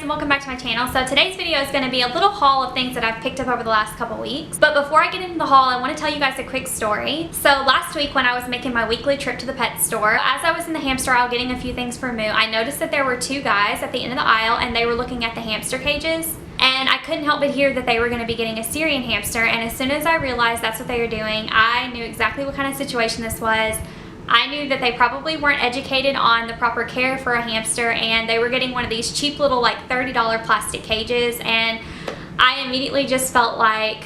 and welcome back to my channel. So today's video is going to be a little haul of things that I've picked up over the last couple weeks. But before I get into the haul, I want to tell you guys a quick story. So last week when I was making my weekly trip to the pet store, as I was in the hamster aisle getting a few things for Moo, I noticed that there were two guys at the end of the aisle and they were looking at the hamster cages. And I couldn't help but hear that they were going to be getting a Syrian hamster, and as soon as I realized that's what they were doing, I knew exactly what kind of situation this was. I knew that they probably weren't educated on the proper care for a hamster, and they were getting one of these cheap little like $30 plastic cages, and I immediately just felt like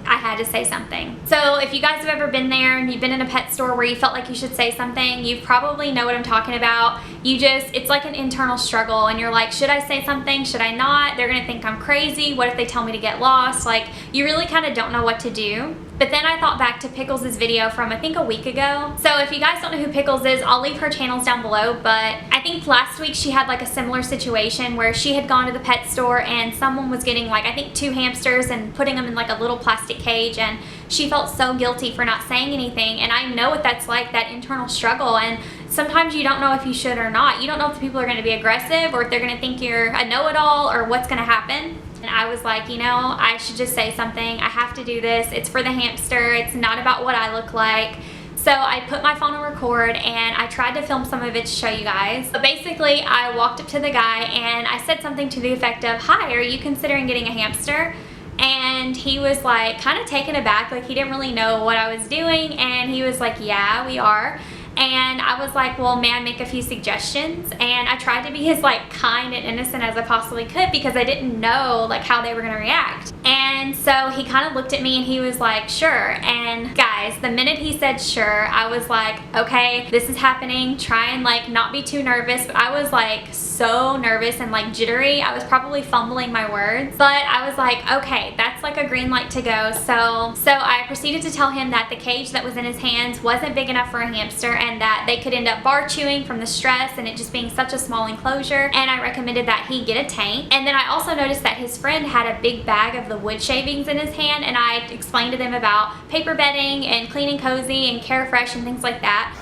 I had to say something. So if you guys have ever been there and you've been in a pet store where you felt like you should say something, you probably know what I'm talking about. It's like an internal struggle and you're like, should I say something? Should I not? They're gonna think I'm crazy. What if they tell me to get lost? Like, you really kind of don't know what to do. But then I thought back to Pickles' video from I think a week ago. So if you guys don't know who Pickles is, I'll leave her channels down below. But I think last week she had like a similar situation where she had gone to the pet store and someone was getting like, I think 2 hamsters and putting them in like a little plastic cage, and she felt so guilty for not saying anything. And I know what that's like, that internal struggle. And sometimes you don't know if you should or not. You don't know if the people are going to be aggressive or if they're going to think you're a know-it-all or what's going to happen. And I was like, you know, I should just say something. I have to do this. It's for the hamster. It's not about what I look like. So I put my phone on record and I tried to film some of it to show you guys. But basically, I walked up to the guy and I said something to the effect of, "Hi, are you considering getting a hamster?" And he was like kind of taken aback, like he didn't really know what I was doing, and he was like, "Yeah, we are." And I was like, well, may I make a few suggestions? And I tried to be as like kind and innocent as I possibly could because I didn't know like how they were gonna react. And so he kind of looked at me and he was like, "Sure." And guys, the minute he said sure, I was like, okay, this is happening. Try and like not be too nervous. But I was like so nervous and like jittery. I was probably fumbling my words, but I was like, okay, that's like a green light to go. So I proceeded to tell him that the cage that was in his hands wasn't big enough for a hamster, and that they could end up bar chewing from the stress and it just being such a small enclosure, and I recommended that he get a tank. And then I also noticed that his friend had a big bag of the wood shavings in his hand, and I explained to them about paper bedding and Clean and Cozy and Carefresh and things like that.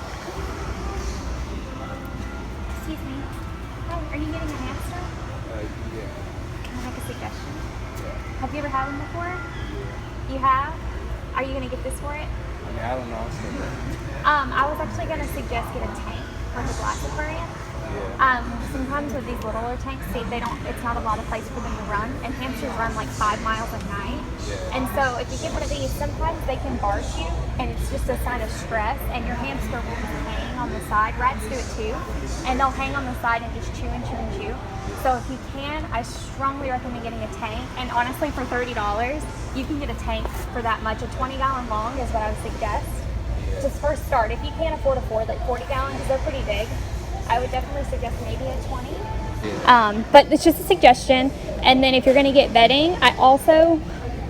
Excuse me. Hi, are you getting a hamster? Yeah. Can I make a suggestion? Yeah. Have you ever had one before? You have? Are you gonna get this for it? I mean, I don't know. I'm still there. I was actually going to suggest get a tank, like a glass aquarium. Yeah. Sometimes with these littler tanks, see, it's not a lot of place for them to run, and hamsters run like 5 miles a night. Yeah. And so if you get one of these, sometimes they can barge you, and it's just a sign of stress, and your hamster will just hang on the side. Rats do it too, and they'll hang on the side and just chew and chew and chew. So if you can, I strongly recommend getting a tank, and honestly for $30, you can get a tank for that much. A 20-gallon long is what I would suggest. Just first start. If you can't afford a 40 gallon, because they're pretty big, I would definitely suggest maybe a 20. Yeah. But it's just a suggestion. And then if you're going to get bedding, I also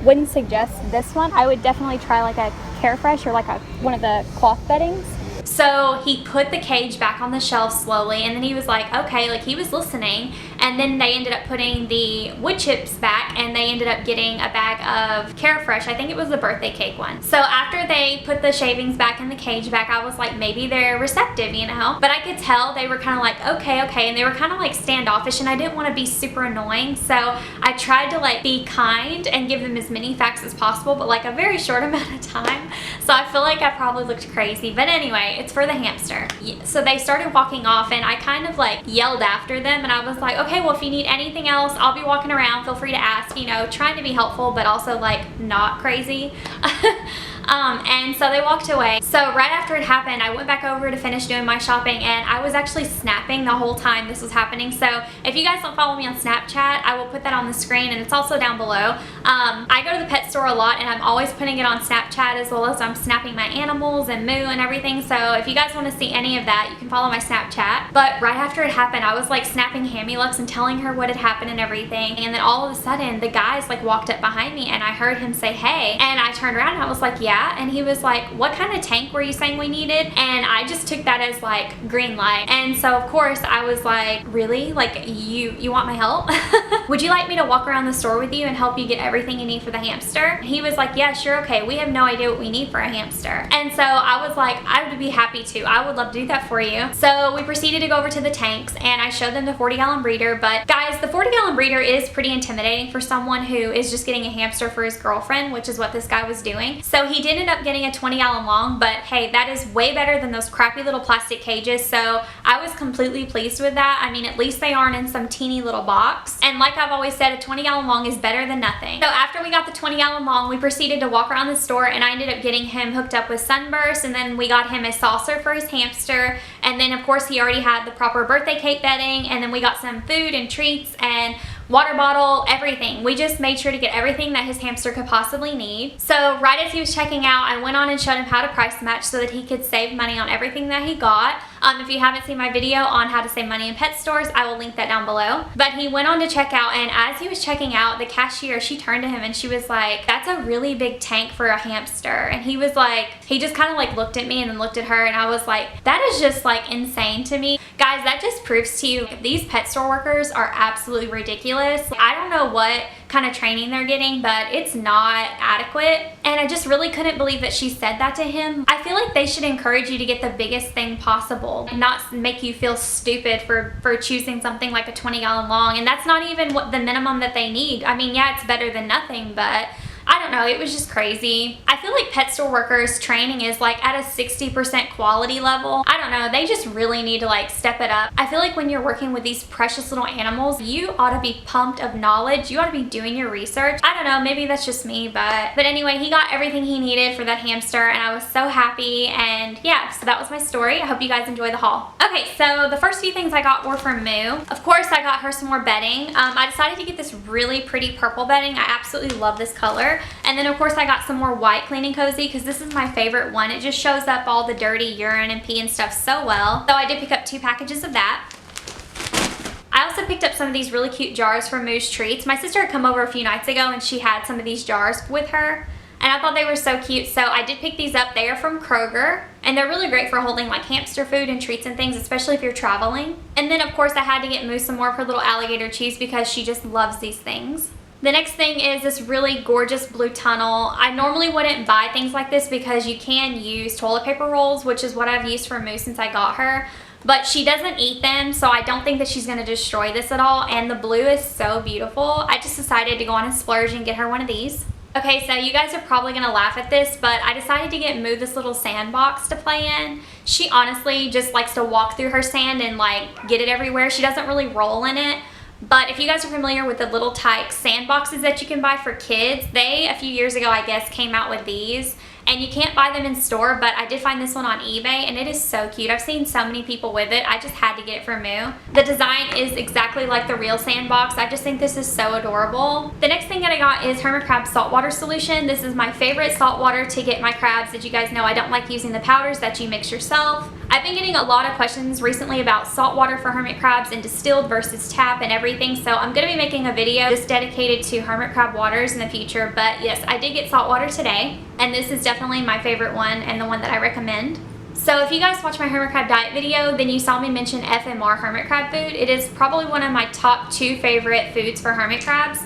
wouldn't suggest this one. I would definitely try like a Carefresh or like one of the cloth beddings. So he put the cage back on the shelf slowly, and then he was like, okay, like he was listening. And then they ended up putting the wood chips back, and they ended up getting a bag of Carefresh. I think it was the birthday cake one. So after they put the shavings back and the cage back, I was like, maybe they're receptive, you know? But I could tell they were kind of like, okay, and they were kind of like standoffish, and I didn't want to be super annoying. So I tried to like be kind and give them as many facts as possible, but like a very short amount of time. So I feel like I probably looked crazy. But anyway, it's for the hamster. So they started walking off, and I kind of like yelled after them, and I was like, okay, well, if you need anything else, I'll be walking around, feel free to ask, you know, trying to be helpful but also like not crazy. And so they walked away. So right after it happened, I went back over to finish doing my shopping, and I was actually snapping the whole time this was happening. So if you guys don't follow me on Snapchat, I will put that on the screen, and it's also down below. I go to the pet store a lot, and I'm always putting it on Snapchat, as well as I'm snapping my animals and Moo and everything. So if you guys want to see any of that, you can follow my Snapchat. But right after it happened, I was like snapping Hammy Lux and telling her what had happened and everything. And then all of a sudden, the guys like walked up behind me, and I heard him say, "Hey," and I turned around and I was like, "Yeah." that? And he was like, what kind of tank were you saying we needed? And I just took that as like green light. And so of course I was like, really? Like you want my help? Would you like me to walk around the store with you and help you get everything you need for the hamster? And he was like, yeah, sure, okay. We have no idea what we need for a hamster. And so I was like, I would be happy to. I would love to do that for you. So we proceeded to go over to the tanks and I showed them the 40-gallon breeder. But guys, the 40-gallon breeder is pretty intimidating for someone who is just getting a hamster for his girlfriend, which is what this guy was doing. So he did end up getting a 20-gallon long, but hey, that is way better than those crappy little plastic cages. So I was completely pleased with that. I mean, at least they aren't in some teeny little box. And like I've always said, a 20-gallon long is better than nothing. So after we got the 20-gallon long, we proceeded to walk around the store and I ended up getting him hooked up with Sunburst, and then we got him a saucer for his hamster. And then of course he already had the proper birthday cake bedding, and then we got some food and treats and water bottle, everything. We just made sure to get everything that his hamster could possibly need. So right as he was checking out, I went on and showed him how to price match so that he could save money on everything that he got. If you haven't seen my video on how to save money in pet stores, I will link that down below. But he went on to check out, and as he was checking out, the cashier, she turned to him and she was like, that's a really big tank for a hamster. And he was like, he just kind of like looked at me and then looked at her, and I was like, that is just like insane to me. Guys, that just proves to you these pet store workers are absolutely ridiculous. I don't know what kind of training they're getting, but it's not adequate. And I just really couldn't believe that she said that to him. I feel like they should encourage you to get the biggest thing possible and not make you feel stupid for choosing something like a 20-gallon long. And that's not even what the minimum that they need. I mean, yeah, it's better than nothing, but I don't know, it was just crazy. I feel like pet store workers training is like at a 60% quality level. I don't know, they just really need to like step it up. I feel like when you're working with these precious little animals, you ought to be pumped of knowledge. You ought to be doing your research. I don't know, maybe that's just me, but anyway, he got everything he needed for that hamster and I was so happy. And yeah, so that was my story. I hope you guys enjoy the haul. Okay, so the first few things I got were from Moo. Of course, I got her some more bedding. I decided to get this really pretty purple bedding. I absolutely love this color. And then of course I got some more white cleaning cozy because this is my favorite one. It just shows up all the dirty urine and pee and stuff so well. So I did pick up 2 packages of that. I also picked up some of these really cute jars from Moo's Treats. My sister had come over a few nights ago and she had some of these jars with her. And I thought they were so cute, so I did pick these up. They are from Kroger, and they're really great for holding like hamster food and treats and things, especially if you're traveling. And then of course I had to get Moo some more of her little alligator cheese because she just loves these things. The next thing is this really gorgeous blue tunnel. I normally wouldn't buy things like this because you can use toilet paper rolls, which is what I've used for Moo since I got her. But she doesn't eat them, so I don't think that she's gonna destroy this at all. And the blue is so beautiful. I just decided to go on and splurge and get her one of these. Okay, so you guys are probably gonna laugh at this, but I decided to get Moo this little sandbox to play in. She honestly just likes to walk through her sand and like get it everywhere. She doesn't really roll in it. But if you guys are familiar with the little Tyke sandboxes that you can buy for kids, they, a few years ago, I guess, came out with these. And you can't buy them in store, but I did find this one on eBay, and it is so cute. I've seen so many people with it. I just had to get it for Moo. The design is exactly like the real sandbox. I just think this is so adorable. The next thing that I got is Hermit Crab saltwater solution. This is my favorite saltwater to get my crabs. As you guys know, I don't like using the powders that you mix yourself. I've been getting a lot of questions recently about saltwater for hermit crabs and distilled versus tap and everything, so I'm going to be making a video just dedicated to hermit crab waters in the future. But yes, I did get saltwater today, and this is definitely my favorite one and the one that I recommend. So if you guys watch my hermit crab diet video, then you saw me mention FMR hermit crab food. It is probably one of my top 2 favorite foods for hermit crabs.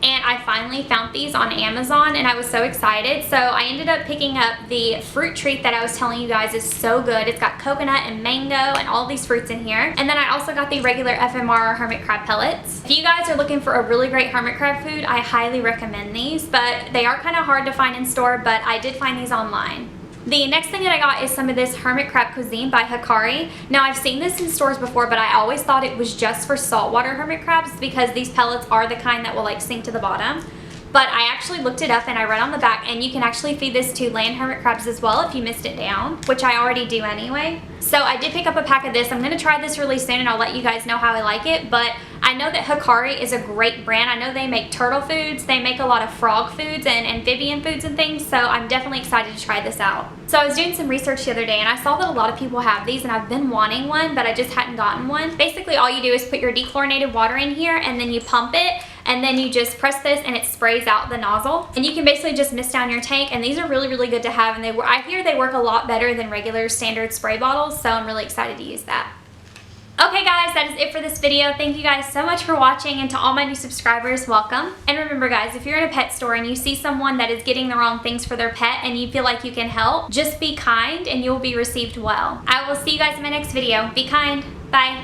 And I finally found these on Amazon and I was so excited. So I ended up picking up the fruit treat that I was telling you guys is so good. It's got coconut and mango and all these fruits in here. And then I also got the regular FMR hermit crab pellets. If you guys are looking for a really great hermit crab food, I highly recommend these, but they are kind of hard to find in store, but I did find these online. The next thing that I got is some of this hermit crab cuisine by Hikari. Now I've seen this in stores before, but I always thought it was just for saltwater hermit crabs because these pellets are the kind that will like sink to the bottom. But I actually looked it up and I read on the back, and you can actually feed this to land hermit crabs as well if you missed it down, which I already do anyway. So I did pick up a pack of this. I'm going to try this really soon and I'll let you guys know how I like it. But I know that Hikari is a great brand. I know they make turtle foods, they make a lot of frog foods and amphibian foods and things, so I'm definitely excited to try this out. So I was doing some research the other day and I saw that a lot of people have these, and I've been wanting one, but I just hadn't gotten one. Basically all you do is put your dechlorinated water in here and then you pump it, and then you just press this and it sprays out the nozzle. And you can basically just mist down your tank, and these are really, really good to have, and I hear they work a lot better than regular standard spray bottles, so I'm really excited to use that. Okay guys, that is it for this video. Thank you guys so much for watching, and to all my new subscribers, welcome. And remember guys, if you're in a pet store and you see someone that is getting the wrong things for their pet and you feel like you can help, just be kind and you will be received well. I will see you guys in my next video. Be kind. Bye.